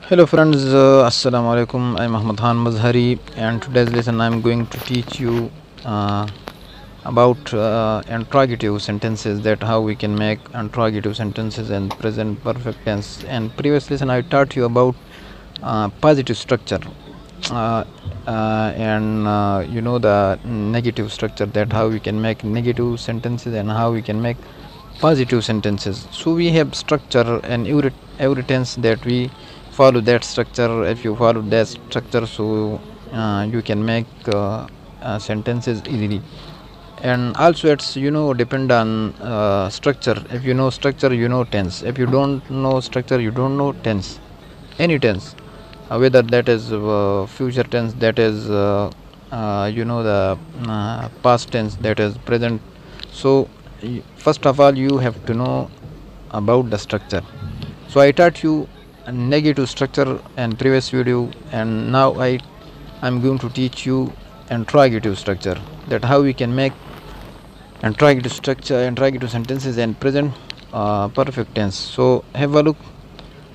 Hello friends, Assalamu alaikum. I'm Ahmad Khan Mazhari, and today's lesson I'm going to teach you about interrogative sentences, that how we can make interrogative sentences in present perfect tense. And previous lesson I taught you about positive structure uh, and the negative structure, that how we can make negative sentences and how we can make positive sentences. So we have structure, and every tense that we follow that structure. If you follow that structure, so you can make sentences easily. And also it's depend on structure. If you know structure, you know tense. If you don't know structure, you don't know tense. Any tense, whether that is future tense, that is the past tense, that is present. So first of all you have to know about the structure. So I taught you a negative structure in previous video, and now I'm going to teach you interrogative structure, that how we can make interrogative structure, interrogative sentences and present perfect tense. So have a look.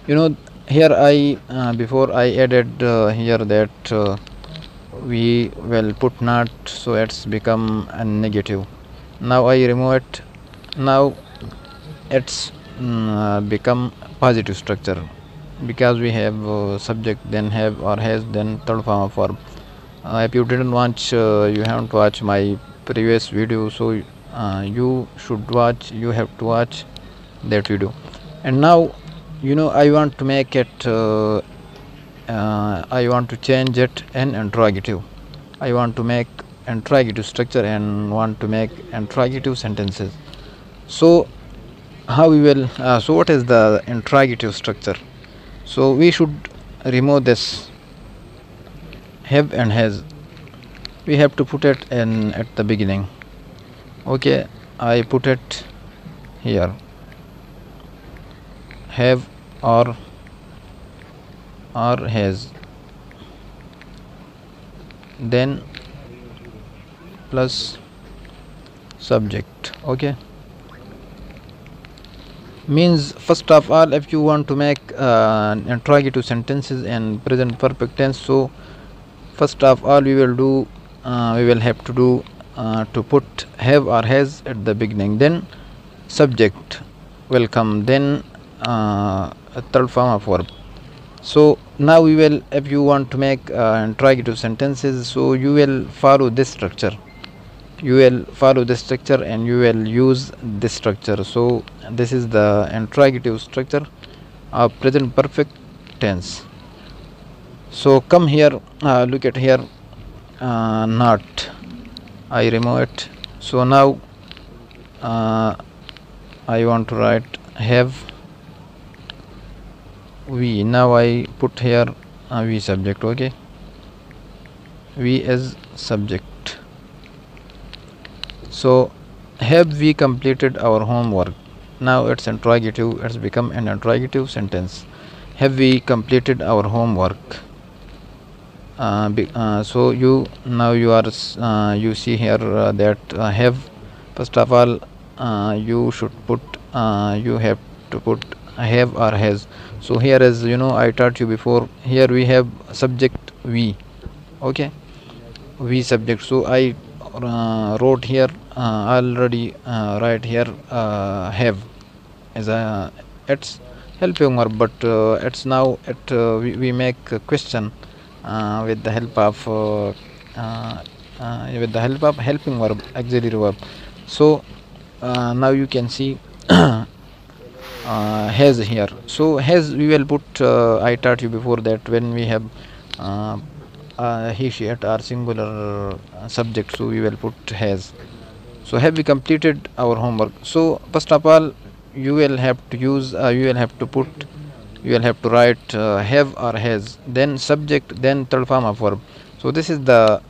Here I before I added here that we will put not, so it's become a negative. Now I remove it. Now it's become positive structure, because we have subject, then have or has, then third form of verb. If you didn't watch, you haven't watched my previous video, so you should watch, you have to watch that video. And now I want to make it I want to change it in interrogative. I want to make interrogative structure and want to make interrogative sentences. So how we will so what is the interrogative structure? So we should remove this have and has. We have to put it in at the beginning. Okay, I put it here, have or has, then plus subject. Okay, means first of all, if you want to make interrogative sentences in present perfect tense, so first of all we will do we will have to do to put have or has at the beginning, then subject will come, then a third form of verb. So now we will, if you want to make interrogative sentences, so you will follow this structure, and you will use this structure. So this is the interrogative structure of present perfect tense. So come here, look at here, not, I remove it. So now I want to write have we. Now I put here we subject. Okay, we as subject. So have we completed our homework? Now it's interrogative, it's become an interrogative sentence. Have we completed our homework? So you now you are you see here that have, first of all you should put you have to put have or has. So here is I taught you before, here we have subject we. Okay, we subject. So I wrote here already write here have as a it's helping verb, but it's now we make a question with the help of helping verb, auxiliary verb. So now you can see has here. So has we will put I taught you before that when we have he she it are singular subject, so we will put has. So have we completed our homework? So first of all you will have to use you will have to put, you will have to write have or has, then subject, then third form of verb. So this is the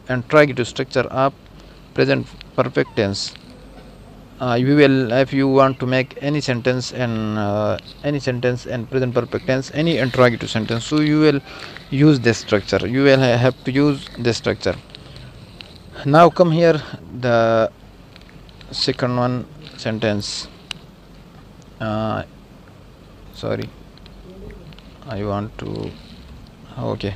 interrogative structure of present perfect tense. You will, if you want to make any sentence and present perfect tense, any interrogative sentence, so you will use this structure, you will have to use this structure. Now come here, the second one sentence, sorry, I want to, okay,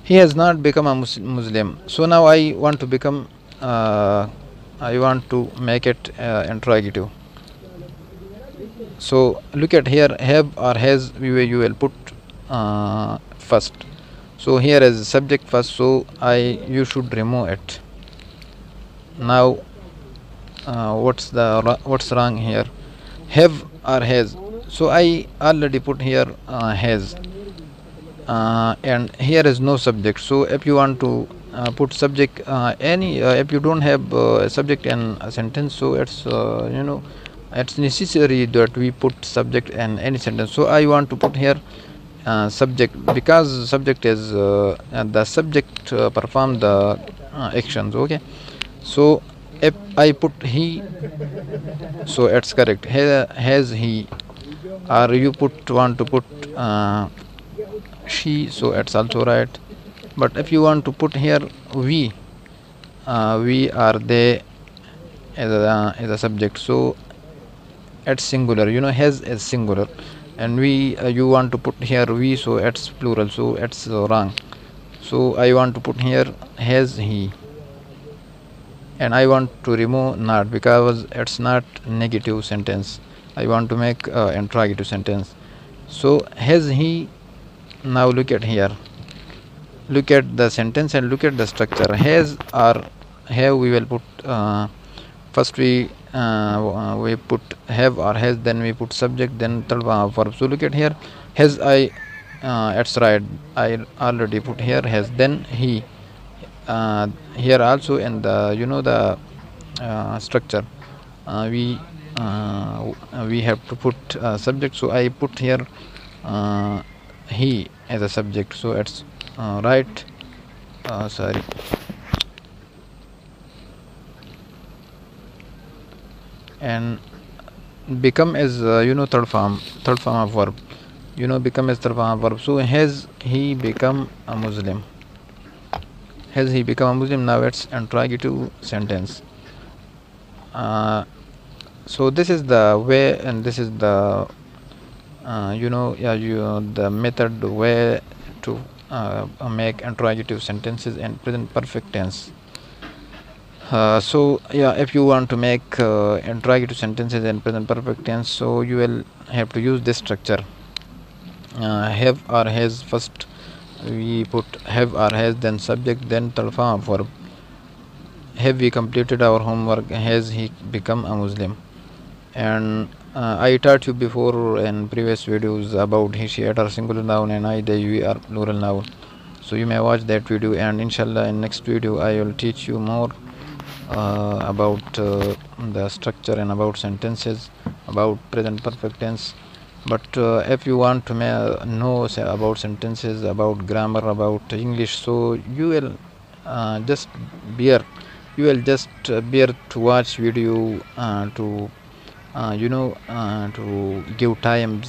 he has not become a Muslim. So now I want to become, I want to make it interrogative. So look at here, have or has, you will put first. So here is subject first, so you should remove it. Now what's wrong here? Have or has. So I already put here has, and here is no subject. So if you want to put subject, if you don't have subject in a sentence, so it's it's necessary that we put subject in any sentence. So I want to put here subject, because subject is the subject perform the actions. Okay, so if I put he, so it's correct. Has he, or you want to put she, so it's also right. But if you want to put here we, we are they as a subject, so it's singular. Has is singular, and we, you want to put here we, so it's plural, so it's wrong. So I want to put here has he, and I want to remove not, because it's not negative sentence. I want to make interrogative sentence. So has he. Now look at here, look at the sentence and look at the structure. Has or have, we will put first we put have or has, then we put subject, then third verb. So look at here, has I, it's right, I already put here has. Then he, here also in the the structure, we have to put subject, so I put here he as a subject, so it's right. Sorry, and become is third form of verb. Become is third form of verb. So has he become a Muslim? Has he become a Muslim? Now it's interrogative sentence. So this is the way, and this is the the method way to make interrogative sentences in present perfect tense. So yeah, if you want to make interrogative sentences in present perfect tense, so you will have to use this structure. Have or has, first we put have or has, then subject, then third form of verb. Have we completed our homework? Has he become a Muslim? And I taught you before in previous videos about he, she, it are singular noun, and I, they, we are plural noun. So you may watch that video, and inshallah in next video I will teach you more about the structure and about sentences, about present perfect tense. But if you want to know about sentences, about grammar, about English, so you will just bear to watch video, to to give time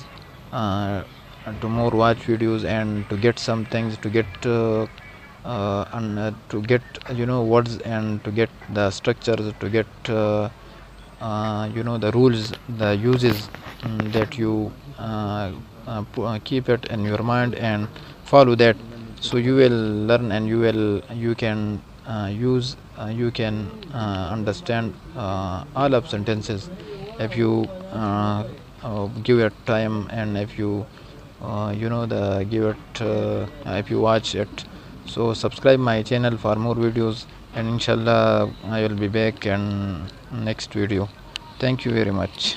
to more watch videos, and to get some things, to get and to get words, and to get the structures, to get the rules, the uses, that you keep it in your mind and follow that. So you will learn, and you can use, you can understand all of sentences if you give it time, and if you give it, if you watch it. So subscribe my channel for more videos, and inshallah I will be back in next video. Thank you very much.